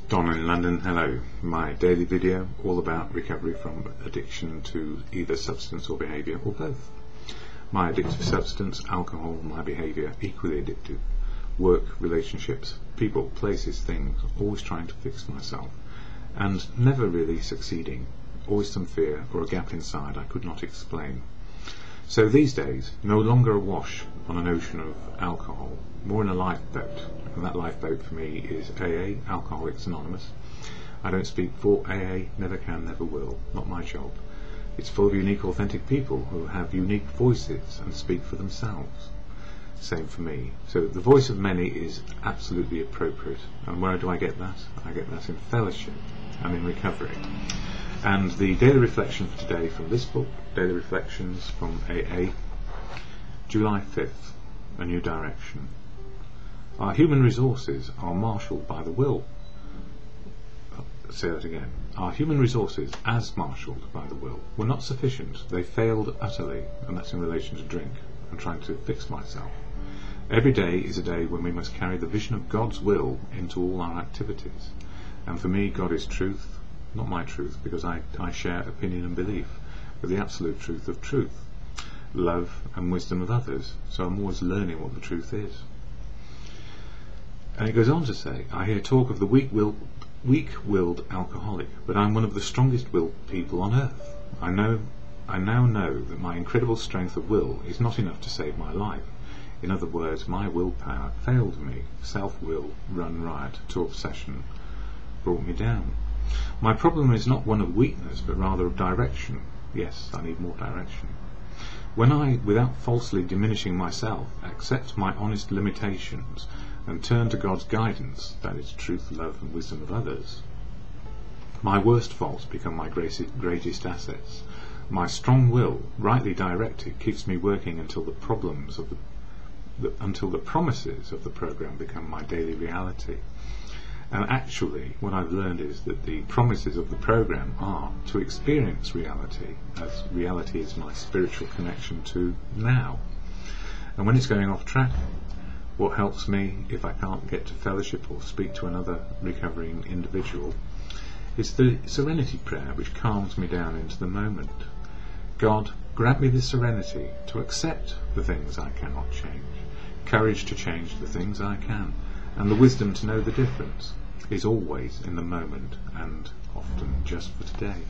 Don in London, hello. My daily video all about recovery from addiction to either substance or behaviour, or both. My addictive substance, alcohol, my behaviour, equally addictive. Work, relationships, people, places, things, always trying to fix myself, and never really succeeding. Always some fear or a gap inside I could not explain. So these days, no longer awash on an ocean of alcohol, more in a lifeboat, and that lifeboat for me is AA, Alcoholics Anonymous. I don't speak for AA, never can, never will, not my job. It's full of unique, authentic people who have unique voices and speak for themselves. Same for me. So the voice of many is absolutely appropriate. And where do I get that? I get that in fellowship and in recovery. And the daily reflection for today from this book, Daily Reflections from AA, July 5th, A New Direction. Our human resources are marshalled by the will. Say that again. Our human resources, as marshalled by the will, were not sufficient. They failed utterly, and that's in relation to drink. I'm trying to fix myself. Every day is a day when we must carry the vision of God's will into all our activities. And for me, God is truth, not my truth, because I share opinion and belief, but the absolute truth of truth, love and wisdom of others. So I'm always learning what the truth is. And it goes on to say, I hear talk of the weak-willed alcoholic, but I'm one of the strongest-willed people on earth. I now know that my incredible strength of will is not enough to save my life. In other words, my willpower failed me. Self-will run riot to obsession brought me down. My problem is not one of weakness, but rather of direction. Yes, I need more direction. When I, without falsely diminishing myself, accept my honest limitations and turn to God's guidance, that is truth, love and wisdom of others, my worst faults become my greatest assets. My strong will, rightly directed, keeps me working until the promises of the program become my daily reality. And actually, what I've learned is that the promises of the program are to experience reality, as reality is my spiritual connection to now. And when it's going off track, what helps me, if I can't get to fellowship or speak to another recovering individual, is the serenity prayer, which calms me down into the moment. God, grant me the serenity to accept the things I cannot change, courage to change the things I can, and the wisdom to know the difference is always in the moment and often just for today.